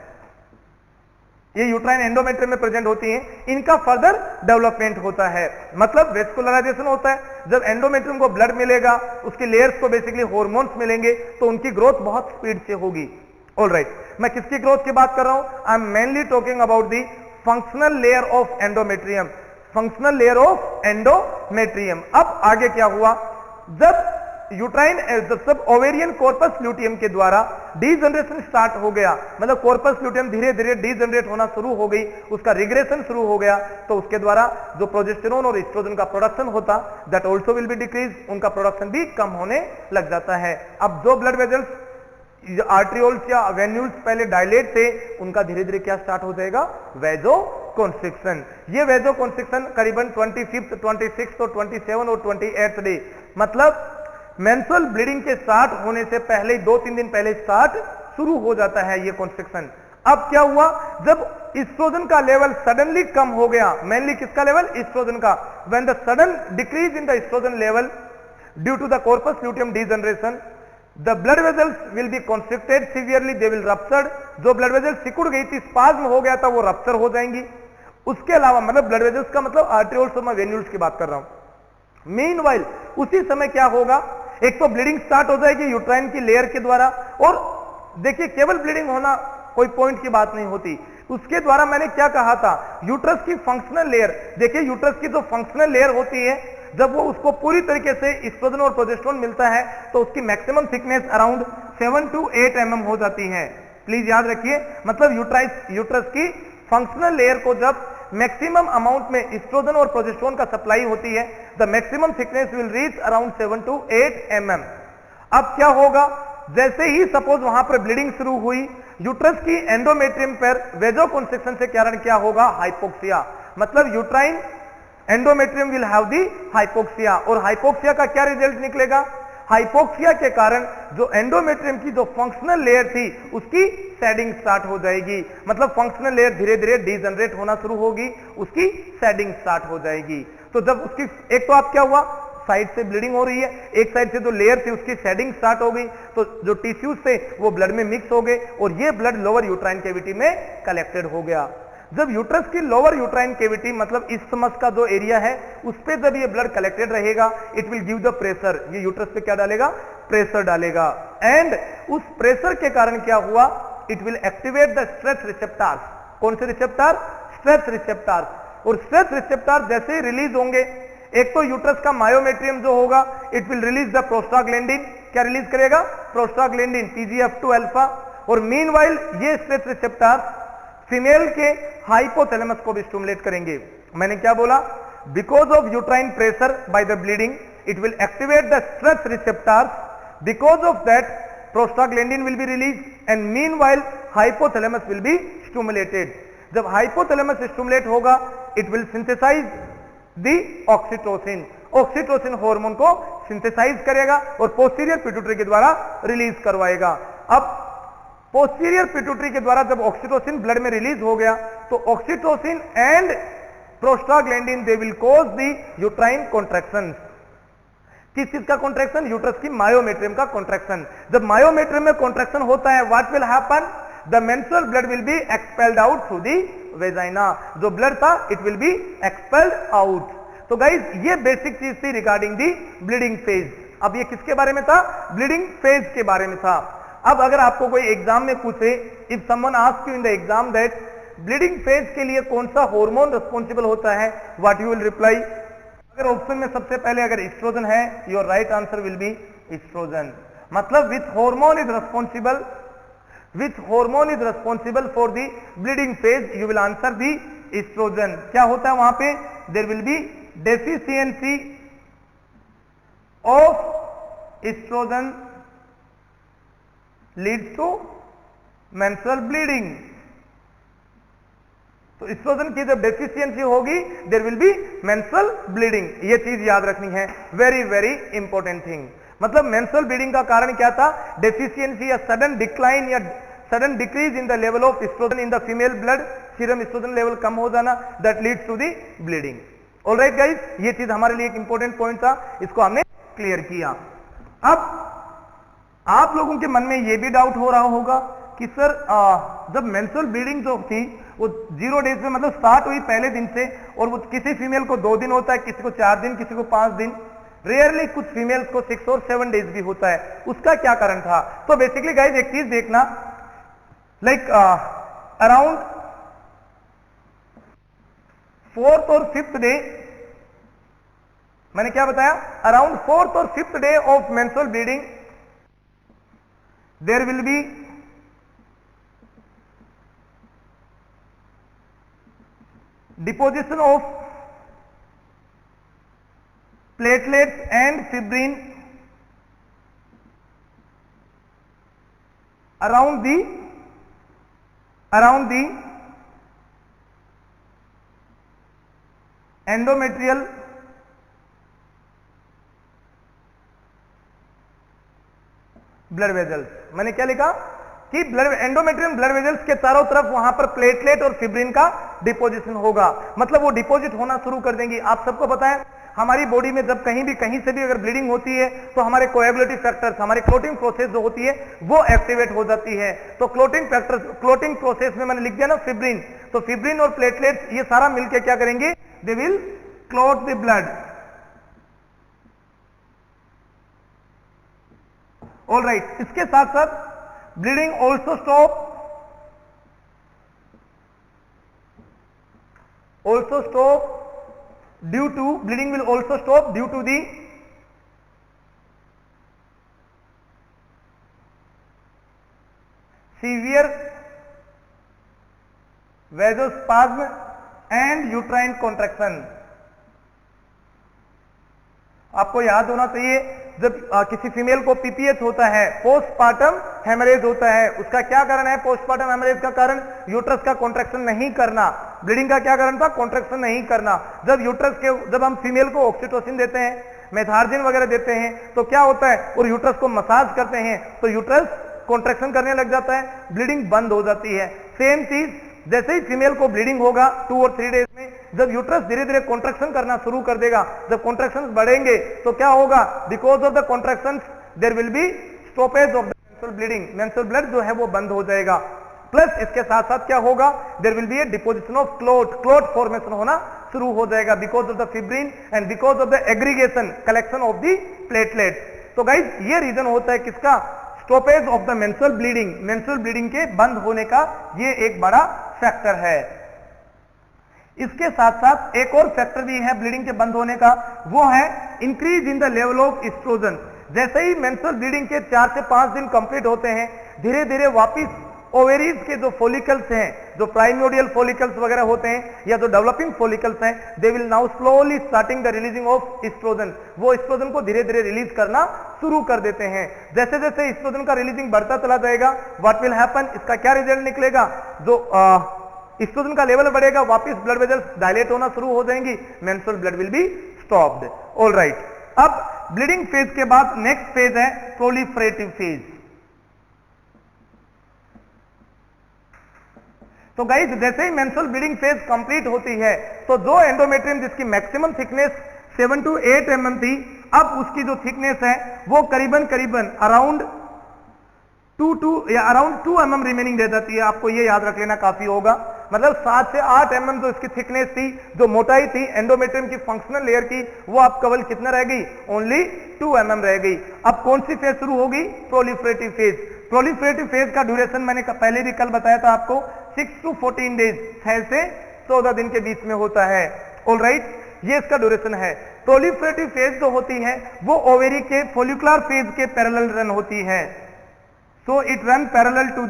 [SPEAKER 1] ये यूट्राइन एंडोमेट्रियम में प्रेजेंट होती हैं, इनका फर्दर डेवलपमेंट होता है, मतलब वेस्कुलराइजेशन होता है। जब एंडोमेट्रियम को ब्लड मिलेगा, उसकी लेयर्स को बेसिकली हार्मोन्स मिलेंगे तो उनकी ग्रोथ बहुत स्पीड से होगी। ऑलराइट, मैं किसकी ग्रोथ की बात कर रहा हूं? I am mainly talking about the functional layer of endometrium, functional layer of endometrium. अब आगे क्या हुआ? जब यूट्राइन सब ओवेरियन कॉर्पस ल्यूटियम के द्वारा डीजनरेशन स्टार्ट हो गया, मतलब कॉर्पस ल्यूटियम धीरे धीरे डीजनरेट होना शुरू हो गई, उसका रिग्रेशन शुरू हो गया, तो उसके द्वारा जो प्रोजेस्टेरोन और एस्ट्रोजन का प्रोडक्शन होता that also will be decrease, उनका प्रोडक्शन भी कम होने लग जाता है। अब जो ब्लड वेजल्स, आर्ट्रियोल्स या वेन्यूल्स पहले डायलेट थे, उनका धीरे धीरे क्या स्टार्ट हो जाएगा? वेजो कॉन्स्ट्रिक्शन। ये वेजो कॉन्स्ट्रिक्शन करीबन 25th, 26th और 27 और 28th डे, मतलब मेंस्ट्रुअल ब्लीडिंग के स्टार्ट होने से पहले 2-3 दिन पहले स्टार्ट शुरू हो जाता है ये कॉन्स्ट्रिक्शन। अब क्या हुआ? जब एस्ट्रोजन का लेवल सडनली कम हो गया, मेनली किसका लेवल? एस्ट्रोजन का। When the sudden decrease in the oestrogen level due to the corpus luteum degeneration, the blood vessels will be constricted severely, they will ruptured. जो ब्लड वेजल्स सिकुड़ गई थी, spasm हो गया था, वो रप्चर हो जाएंगी। उसके अलावा, मतलब ब्लड वेजल्स का मतलब आर्ट्रियोल्स और मैं वेन्यूल्स की बात कर रहा हूं। मीनवाइल उसी समय क्या होगा? एक तो ब्लीडिंग स्टार्ट हो जाएगी यूट्राइन की लेयर के द्वारा, और देखिए केवल ब्लीडिंग होना कोई पॉइंट की बात नहीं होती, उसके द्वारा मैंने क्या कहा था? यूट्रस की फंक्शनल लेयर, देखिए यूट्रस की जो फंक्शनल लेयर होती है, जब वो उसको पूरी तरीके से एस्ट्रोजन और प्रोजेस्टेरोन मिलता है तो उसकी maximum thickness around 7 to 8 mm हो जाती है। प्लीज याद रखिए, मतलब यूट्रस की फंक्शनल लेयर को जब मैक्सिमम अमाउंट में एस्ट्रोजन और प्रोजेस्टेरोन का सप्लाई होती है, the maximum thickness will reach around 7 to 8 mm। अब क्या होगा? जैसे ही सपोज वहां पर ब्लीडिंग शुरू हुई, यूट्रस की एंडोमेट्रियम पर वेजो कॉन्स्ट्रिक्शन से कारण क्या होगा? हाइपोक्सिया, मतलब uterine endometrium will have the hypoxia, और हाइपोक्सिया का क्या रिजल्ट निकलेगा? हाइपोक्सिया के कारण जो एंडोमेट्रियम की जो फंक्शनल लेयर थी उसकी शेडिंग स्टार्ट हो जाएगी, मतलब फंक्शनल लेयर धीरे धीरे डीजनरेट होना शुरू होगी, उसकी शेडिंग स्टार्ट हो जाएगी। तो जब उसकी एक तो आप क्या हुआ? साइड से ब्लीडिंग हो रही है, एक साइड से जो लेयर थी उसकी शेडिंग स्टार्ट हो गई, तो जो टिश्यूज थे वो ब्लड में मिक्स हो गए और ये ब्लड लोअर यूट्राइन कैविटी में कलेक्टेड हो गया। जब यूट्रस की लोअर यूट्राइन कैविटी, मतलब इस्थमस का जो एरिया है, उस पे जब ये ब्लड कलेक्टेड रहेगा, it will give the pressure, ये यूट्रस पे क्या डालेगा? प्रेशर डालेगा। एंड उस प्रेशर के कारण क्या हुआ, it will activate the stress receptors. कौन से रिसेप्टर? Stress receptors. और स्ट्रेस रिसेप्टर जैसे ही रिलीज होंगे, एक तो यूट्रस का मायोमेट्रियम जो होगा, it will release the prostaglandin. क्या रिलीज करेगा? Prostaglandin, TGF2 alpha. और मीनवाइल ये स्ट्रेस रिसेप्टर फीमेल के हाइपोथैलेमस को भी स्टिमुलेट करेंगे। मैंने क्या बोला? Because of uterine pressure by the bleeding, it will activate the stress receptors, because of that prostaglandin will be release and meanwhile hypothalamus will be stimulated. जब hypothalamus stimulate होगा, it will synthesise the oxytocin. Oxytocin hormone को synthesise करेगा और posterior pituitary के द्वारा release करवाएगा। अब posterior pituitary के द्वारा जब ऑक्सीटोसिन ब्लड में रिलीज हो गया, तो oxytocin and prostaglandin they will cause the uterine contraction. किस चीज का कॉन्ट्रैक्शन? यूट्रस की मायोमेट्रियम का कॉन्ट्रैक्शन। जब मायोमेट्रियम में कॉन्ट्रैक्शन होता है, what will happen? The menstrual blood will be expelled out through the vagina. जो ब्लड था, it will be expelled out. तो गाइज, ये बेसिक चीज थी रिगार्डिंग दी ब्लीडिंग फेज। अब ये किसके बारे में था? ब्लीडिंग फेज के बारे में था। अब अगर आपको कोई एग्जाम में पूछे, if someone ask you in the exam that bleeding phase के लिए कौन सा हार्मोन रिस्पॉन्सिबल होता है, व्हाट यू विल रिप्लाई? अगर ऑप्शन में सबसे पहले अगर एस्ट्रोजन है, your right answer will be estrogen. मतलब which hormone is responsible, which hormone is responsible for the bleeding phase, you will answer the estrogen। क्या होता है वहां पे? there will be deficiency of estrogen leads to menstrual bleeding। तो estrogen की जब deficiency होगी, there will be menstrual bleeding. ये चीज याद रखनी है, वेरी वेरी इंपॉर्टेंट थिंग। मतलब मेंस्ट्रुअल ब्लीडिंग का कारण क्या था? डेफिशिएंसी या सडन डिक्लाइन या sudden decrease in the level of estrogen in the female blood, serum estrogen level कम हो जाना, that leads to the bleeding. Alright guys, ये चीज हमारे लिए एक इंपॉर्टेंट पॉइंट था, इसको हमने क्लियर किया। अब आप लोगों के मन में ये भी डाउट हो रहा होगा कि सर जब मेंस्ट्रुअल ब्लीडिंग जो थी वो 0 डेज में मतलब स्टार्ट हुई पहले दिन से, और वो किसी फीमेल को 2 दिन होता है, किसी को 4 दिन, किसी को 5 दिन, रेयरली कुछ फीमेल्स को 6 और 7 डेज भी होता है। उसका क्या कारण था? तो बेसिकली गाइज एक चीज देखना, लाइक अराउंड 4th और 5th डे, मैंने क्या बताया? अराउंड 4th और 5th day of menstrual bleeding there will be deposition of platelets and fibrin around the endometrial blood vessels। मैंने क्या लिखा कि ब्लड एंडोमेट्रियम ब्लड वेजल्स के चारों तरफ वहां पर प्लेटलेट और फिब्रिन का डिपोजिशन होगा। मतलब वो डिपोजिट होना शुरू कर देंगी। आप सबको पता है हमारी बॉडी में जब कहीं से भी अगर ब्लीडिंग होती है, तो हमारे कोएगुलेटिव फैक्टर्स, हमारी क्लोटिंग प्रोसेस जो होती है वो एक्टिवेट हो जाती है। तो क्लोटिंग फैक्टर्स, क्लोटिंग प्रोसेस में मैंने लिख दिया ना फिब्रिन, तो फिब्रिन और प्लेटलेट्स ये सारा मिलकर क्या करेंगे? They will clot the blood. Alright, इसके साथ साथ bleeding also stop due to bleeding will also stop due to the severe vasospasm and uterine contraction। आपको याद होना चाहिए, जब किसी फीमेल को पीपीएच होता है, पोस्टपार्टम हेमरेज होता है, उसका क्या कारण है? पोस्टपार्टम हेमरेज का कारण यूट्रस का कॉन्ट्रैक्शन नहीं करना। ब्लीडिंग का क्या कारण था? कॉन्ट्रैक्शन नहीं करना। जब हम फीमेल को ऑक्सीटोसिन देते हैं, मेथार्जिन वगैरह देते हैं, तो क्या होता है? और यूट्रस को मसाज करते हैं, तो यूट्रस कॉन्ट्रैक्शन करने लग जाता है, ब्लीडिंग बंद हो जाती है। सेम चीज जैसे ही फीमेल को ब्लीडिंग होगा 2 और 3 डेज में, जब यूट्रस धीरे धीरे कॉन्ट्रैक्शन करना शुरू कर देगा, जब कॉन्ट्रैक्शंस बढ़ेंगे तो क्या होगा? Because of the contractions there will be stoppage of the menstrual bleeding. Menstrual blood जो है वो बंद हो जाएगा। प्लस इसके साथ साथ क्या होगा? There will be a deposition of clot formation होना शुरू हो जाएगा, because of the fibrin and because of the aggregation collection of the platelet. तो गाइज ये रीजन होता है किसका? Stoppage of the menstrual bleeding के बंद होने का ये एक बड़ा फैक्टर है। इसके साथ साथ एक और फैक्टर भी है ब्लीडिंग के बंद होने का, वो है increase in the level of oestrogen. जैसे ही मेंस्ट्रुअल ब्लीडिंग के 4 से 5 दिन कंप्लीट होते हैं, धीरे धीरे वापिस ओवेरीज के जो फॉलिकल्स हैं, जो प्राइमोडियल फॉलिकल्स वगैरह होते हैं या जो डेवलपिंग फॉलिकल्स हैं, they will now slowly starting the releasing of oestrogen. वो एस्ट्रोजन को धीरे धीरे रिलीज करना शुरू कर देते हैं। जैसे जैसे एस्ट्रोजन का रिलीजिंग बढ़ता चला जाएगा, व्हाट विल हैपन, इसका क्या रिजल्ट निकलेगा, जो एस्ट्रोजन का लेवल बढ़ेगा, वापस ब्लड वेजल्स डायलेट होना शुरू हो जाएंगी, menstrual blood will be stopped. Alright, अब ब्लीडिंग फेज के बाद नेक्स्ट फेज है प्रोलिफरेटिव फेज। तो गाइस, जैसे ही मेंस्ट्रुअल ब्लीडिंग फेज कंप्लीट होती है, तो जो एंडोमेट्रियम जिसकी मैक्सिमम थिकनेस 7 to 8 mm थी, अब उसकी जो थिकनेस है वो करीबन अराउंड 2 mm रिमेनिंग रह जाती है। आपको ये याद रख लेना काफी होगा, मतलब 7 से 8 mm जो इसकी थिकनेस थी, जो मोटाई थी एंडोमेट्रियम की फंक्शनल लेयर की, वो आप केवल कितना रह गई, ओनली 2 mm रह गई। अब कौन सी फेज शुरू होगी, प्रोलिफरेटिव फेज। प्रोलिफरेटिव फेज का ड्यूरेशन मैंने पहले भी कल बताया था आपको, 6 to 14 डेज, 6 से 14 दिन के बीच में होता है। ऑलराइट, ये इसका ड्यूरेशन है। प्रोलिफरेटिव फेज जो होती है वो ओवेरी के फोलिकुलर फेज के पैरेलल रन होती है। So it run parallel to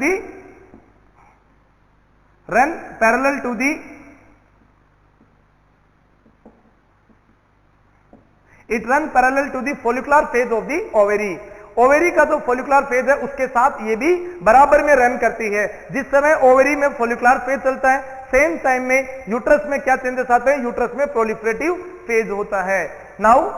[SPEAKER 1] the follicular phase of the ovary। Ovary का जो फोलिकुलर फेज है उसके साथ ये भी बराबर में रन करती है। जिस समय ओवेरी में फोलिकुलर फेज चलता है, सेम टाइम में यूट्रस में क्या चेंजेस आते हैं, यूट्रस में प्रोलिफरेटिव फेज होता है। नाउ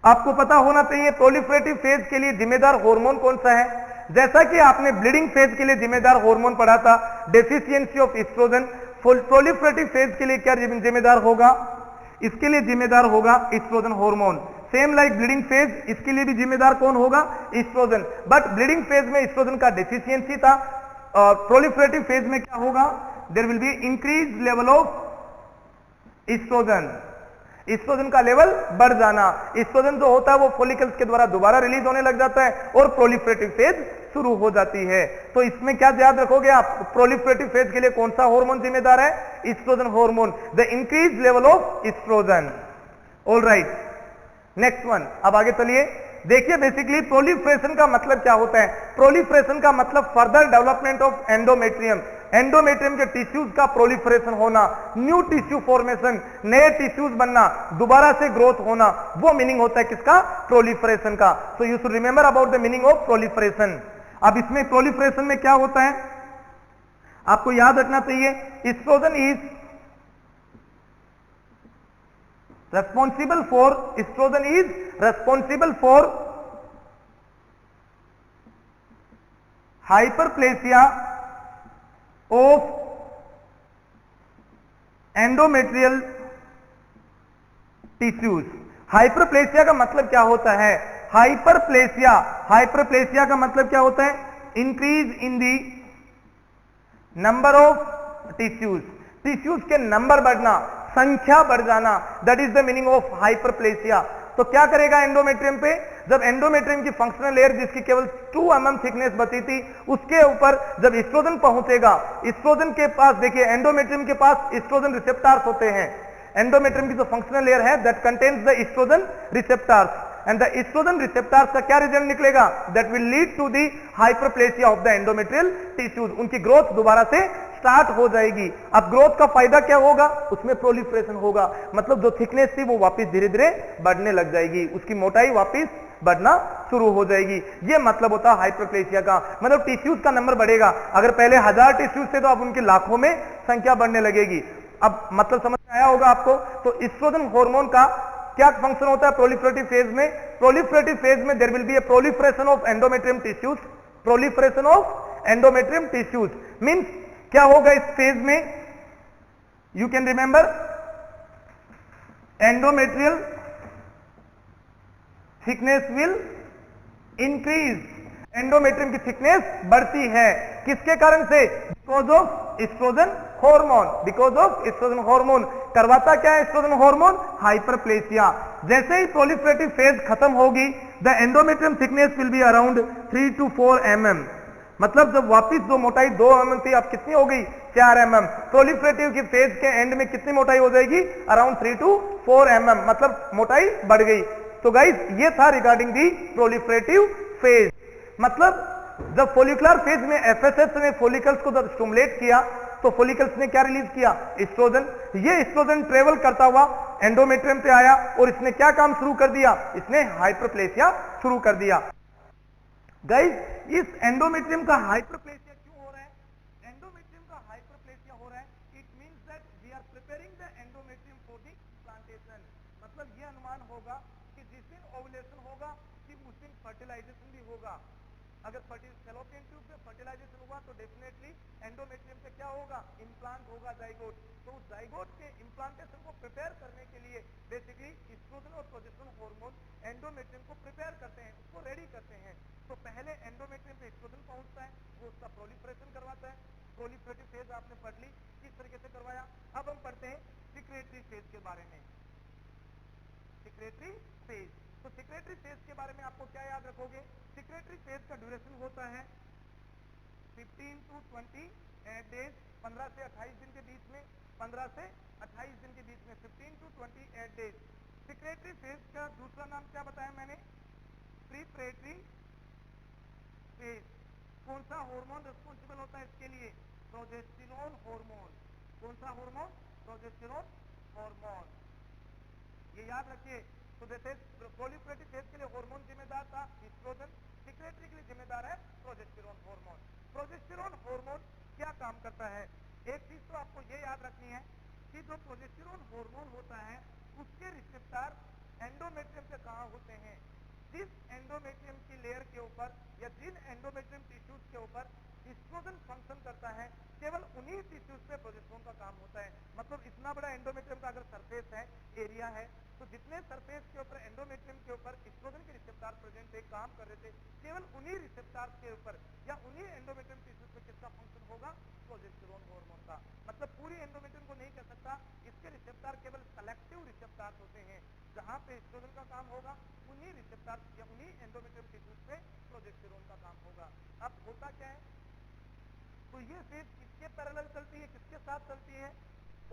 [SPEAKER 1] आपको पता होना चाहिए प्रोलिफरेटिव फेज के लिए जिम्मेदार हार्मोन कौन सा है। जैसा कि आपने ब्लीडिंग फेज के लिए जिम्मेदार हार्मोन पढ़ा था, deficiency of oestrogen. Proliferative phase के लिए क्या जिम्मेदार होगा, इसके लिए जिम्मेदार होगा oestrogen hormone. Same like bleeding phase, इसके लिए भी जिम्मेदार कौन होगा, एस्ट्रोजन। बट ब्लीडिंग फेज में एस्ट्रोजन का डेफिशिएंसी था, प्रोलिफरेटिव फेज में क्या होगा, there will be increase level of oestrogen. Oestrogen का लेवल बढ़ जाना, एस्ट्रोजन जो होता है वो फॉलिकल्स के द्वारा दोबारा रिलीज होने लग जाता है और प्रोलिफरेटिव फेज शुरू हो जाती है। तो इसमें क्या याद रखोगे आप, प्रोलिफरेटिव फेज के लिए कौन सा हार्मोन जिम्मेदार है, oestrogen hormone, the increase level of oestrogen. Alright, next one, अब आगे चलिए। देखिए बेसिकली प्रोलिफरेशन का मतलब क्या होता है। प्रोलिफरेशन का मतलब further development of endometrium. Endometrium के टिश्यूज का प्रोलिफरेशन होना, न्यू टिश्यू फॉर्मेशन, नए टिश्यूज बनना, दोबारा से ग्रोथ होना, वो मीनिंग होता है किसका, प्रोलिफरेशन का। So you should remember about the meaning of proliferation. अब इसमें प्रोलिफरेशन में क्या होता है आपको याद रखना चाहिए, oestrogen is responsible for hyperplasia of endometrial tissues। Hyperplasia का मतलब क्या होता है, हाइपरप्लेसिया का मतलब क्या होता है, increase in the number of tissues के नंबर बढ़ना, संख्या बढ़ जाना, that is the meaning of hyperplasia. तो क्या करेगा एंडोमेट्रियम पे, जब एंडोमेट्रियम की फंक्शनल लेयर जिसकी केवल 2 mm थिकनेस बची थी, उसके ऊपर जब एस्ट्रोजन पहुंचेगा, एस्ट्रोजन के पास देखिए एंडोमेट्रियम के पास एस्ट्रोजन रिसेप्टर्स होते हैं। एंडोमेट्रियम की जो फंक्शनल लेयर है that contains the estrogen receptors, and the estrogen receptors का क्या रिजल्ट निकलेगा, that will lead to the hyperplasia of the endometrial tissues. उनकी ग्रोथ दोबारा से स्टार्ट हो जाएगी। अब ग्रोथ का फायदा क्या होगा, उसमें प्रोलिफरेशन होगा, मतलब जो थिकनेस थी वो वापस धीरे धीरे बढ़ने लग जाएगी, उसकी मोटाई वापस बढ़ना शुरू हो जाएगी। ये मतलब होता है हाइपरप्लेसिया का, मतलब टिश्यूज का नंबर बढ़ेगा। अगर पहले 1000 टिश्यूज थे तो अब उनकी लाखों में संख्या बढ़ने लगेगी। अब मतलब समझ में आया होगा आपको। तो एस्ट्रोजन हार्मोन का क्या फंक्शन होता है प्रोलिफरेटिव फेज में, प्रोलिफरेटिव फेज में there will be a proliferation of endometrium tissues. Proliferation of endometrium tissues means क्या होगा इस फेज में, you can remember, endometrial thickness will increase, endometrium की थिकनेस बढ़ती है, किसके कारण से, because of estrogen hormone, because of estrogen hormone. करवाता क्या है एस्ट्रोजन हार्मोन, हाइपरप्लेसिया। जैसे ही प्रोलिफरेटिव फेज खत्म होगी, the endometrium thickness will be around 3 to 4 mm। मतलब जब वापिस जो मोटाई 2 mm थी, अब कितनी हो गई 4 mm। प्रोलिफरेटिव की फेज के एंड में कितनी मोटाई हो जाएगी, अराउंड 3 to 4 mm, मतलब मोटाई बढ़ गई। तो गाइस ये था रिगार्डिंग दी प्रोलिफरेटिव फेज। मतलब जब फोलिकुलर फेज में एफएसएच ने फोलिकल्स को जब स्टिमुलेट किया तो फोलिकल्स ने क्या रिलीज किया, एस्ट्रोजन। ये एस्ट्रोजन ट्रेवल करता हुआ एंडोमेट्रियम पे आया और इसने क्या काम शुरू कर दिया, इसने हाइपरप्लेसिया शुरू कर दिया। गाइस इस एंडोमेट्रियम का हाइपरप्लेसिया क्यों हो रहा है, एंडोमेट्रियम का हाइपरप्लेसिया हो रहा है, it means that we are preparing the endometrium for the plantation. मतलब ये अनुमान होगा कि जिस दिन ओवुलेशन होगा कि उस दिन फर्टिलाइजेशन भी होगा। अगर फैलोपियन ट्यूब में फर्टिलाइजेशन हुआ तो डेफिनेटली एंडोमेट्रियम से क्या होगा, इम्प्लांट होगा जाइगोट। तो उस जाइगोट के इम्प्लांटेशन को प्रिपेयर करने के लिए बेसिकली एस्ट्रोजन और प्रोजेस्टेरोन हार्मोन एंडोमेट्रियम को प्रिपेयर करते हैं, उसको रेडी करते हैं। तो पहले एंडोमेट्रियम पे एस्ट्रोजन पहुंचता है, वो उसका प्रोलिफरेशन करवाता है। प्रोलिफरेटिव फेज आपने पढ़ ली, किस तरीके से करवाया। अब हम पढ़ते हैं सिक्रेटरी फेज के बारे में। सिक्रेटरी फेज, तो सिक्रेटरी फेज के बारे में आपको क्या याद रखोगे, सिक्रेटरी फेज का ड्यूरेशन होता है 15 to 28 डेज, 15 से 28 दिन के बीच में, 15 से 28 दिन के बीच में 15 to 28 डेज। सिक्रेटरी फेज का दूसरा नाम क्या बताया मैंने, प्रीपरेटरी फेज। कौन सा हार्मोन रिस्पॉन्सिबल होता है इसके लिए, प्रोजेस्टेरोन हार्मोन। कौन सा हार्मोन, प्रोजेस्टेरोन हार्मोन, ये याद रखिए। तो जैसे प्रोलिफरेटिव फेज के लिए हार्मोन जिम्मेदार था एस्ट्रोजन, सिक्रेटरी के लिए जिम्मेदार है प्रोजेस्टेरोन हार्मोन। प्रोजेस्टेरोन हार्मोन क्या काम करता है, एक चीज तो आपको ये याद रखनी है कि जो प्रोजेस्टेरोन हार्मोन होता है उसके रिसेप्टर एंडोमेट्रियम से कहां होते हैं, जिस एंडोमेट्रियम की लेयर के ऊपर या जिन एंडोमेट्रियम टिश्यूज के ऊपर एस्ट्रोजन फंक्शन करता है, केवल उन्हीं टिश्यूज पे प्रोजेस्टेरोन का काम होता है। मतलब इतना बड़ा एंडोमेट्रियम का अगर सरफेस है, एरिया है, तो जितने सरफेस के ऊपर एंडोमेट्रियम के ऊपर एस्ट्रोजन के रिसेप्टर प्रेजेंट थे, काम कर रहे थे, केवल उन्हीं रिसेप्टर्स के ऊपर या उन्हीं एंडोमेट्रियम टिश्यूज पे किसका फंक्शन होगा, प्रोजेस्टेरोन हार्मोन का। मतलब पूरी एंडोमेट्रियम को नहीं कह सकता, इसके रिसेप्टर केवल सेलेक्टिव रिसेप्टर्स होते हैं, जहां पे एस्ट्रोजन का काम होगा उन्हीं रिसेप्टर्स या उन्हीं एंडोमेट्रियम टिश्यूज पे प्रोजेस्टेरोन का काम होगा। अब होता क्या है, तो ये फेज किसके पैरेलल चलती है, किसके साथ चलती है,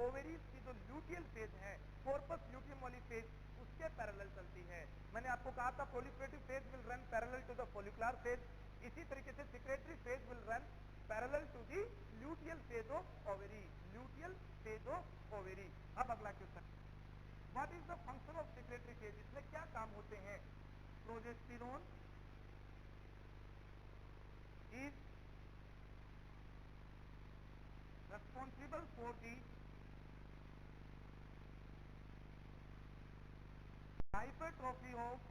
[SPEAKER 1] ओवेरीज की जो ल्यूटियल फेज है, कॉर्पस ल्यूटियम वाली फेज, उसके पैरेलल चलती है। मैंने आपको कहा था proliferative phase will run parallel to the follicular phase, इसी तरीके से secretory phase will run parallel to the luteal phase of ovary, luteal phase of ovary. अब अगला question, what is the function of secretory phase, इसमें क्या काम होते हैं। Progesterone is responsible for the hypertrophy of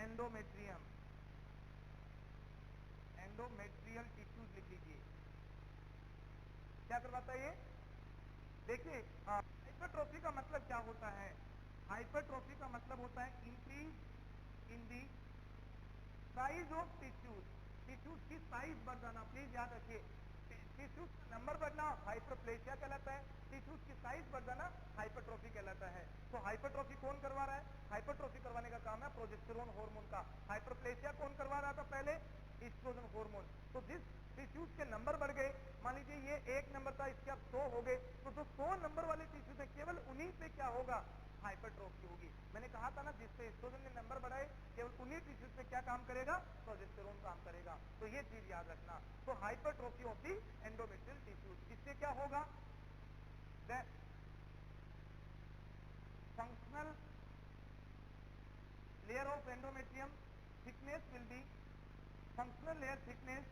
[SPEAKER 1] endometrium, endometrial tissues लिख लीजिए। क्या करवाता है ये, देखिए हाइपरट्रोफी का मतलब क्या होता है, हाइपरट्रोफी का मतलब होता है increase in the size of tissues, tissues की साइज बढ़ जाना। प्लीज याद रखिए, टिश्यूज का नंबर बढ़ना हाइपरप्लेसिया कहलाता है, टिश्यूज की साइज बढ़ जाना हाइपरट्रोफी कहलाता है। तो हाइपरट्रोफी कौन करवा रहा है, हाइपरट्रोफी करवाने का काम है प्रोजेस्टेरोन हार्मोन का। हाइपरप्लेसिया कौन करवा रहा था पहले, एस्ट्रोजन हार्मोन। तो जिस टिश्यूज के नंबर बढ़ गए, मान लीजिए ये 1 नंबर था, इसके अब 100 हो गए, तो जो 100 नंबर वाले टिश्यूज है केवल उन्हीं पे क्या होगा, हाइपरट्रोफी होगी। मैंने कहा था ना, जिससे एस्ट्रोजन ने नंबर बढ़ाए केवल उन्हीं टिश्यूज पे क्या काम करेगा, प्रोजेस्टेरोन काम करेगा। तो ये चीज याद रखना। तो hypertrophy of the endometrial tissues, इससे क्या होगा, functional layer of endometrium thickness will be, functional layer thickness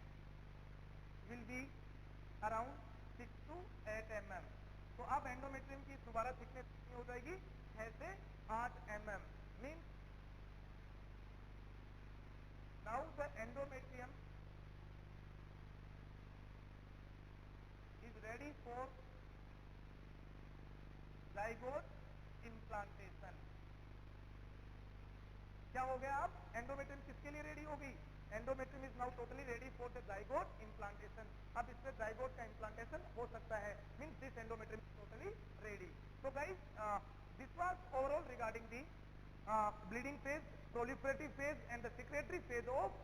[SPEAKER 1] will be around 6 to 8 mm। तो अब एंडोमेट्रियम की दोबारा थिकनेस कितनी हो जाएगी, 6 से 8 mm। Means now the endometrium is ready for zygote implantation। क्या हो गया, अब एंडोमेट्रियम किसके लिए रेडी हो गई, endometrium is now totally ready for the zygote implantation. अब इससे जाइगोट का इम्प्लांटेशन हो सकता है, means this endometrium is totally ready. तो guys this was overall regarding the bleeding phase, proliferative phase and the secretory phase of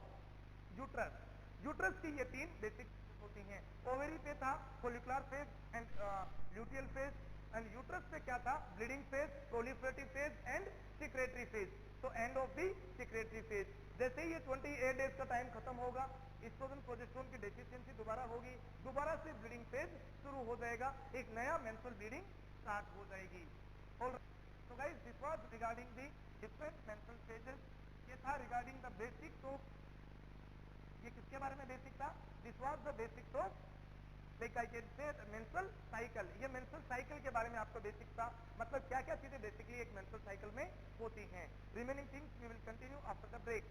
[SPEAKER 1] uterus. Uterus की ये 3 basic होती हैं। ओवेरी पे था follicular phase and luteal phase, and uterus पे क्या था? Bleeding phase, proliferative phase and secretary phase. तो end of the secretary phase. जैसे ही ये 28 डेज का टाइम खत्म होगा, एस्ट्रोजन प्रोजेस्टेरोन की डेफिशिएंसी दोबारा होगी, दोबारा से ब्लीडिंग फेज शुरू हो जाएगा, एक नया मेंस्ट्रुअल ब्लीडिंग स्टार्ट हो जाएगी। तो guys, this was regarding the different menstrual phases. ये था रिगार्डिंग द बेसिक्स ऑफ, ये किसके बारे में बेसिक था? This was the basics of menstrual cycle. ये मेंस्ट्रुअल साइकिल के बारे में आपको बेसिक था, मतलब क्या क्या चीजें बेसिकली एक मेंस्ट्रुअल साइकिल में होती हैं। Remaining things we will continue after the break.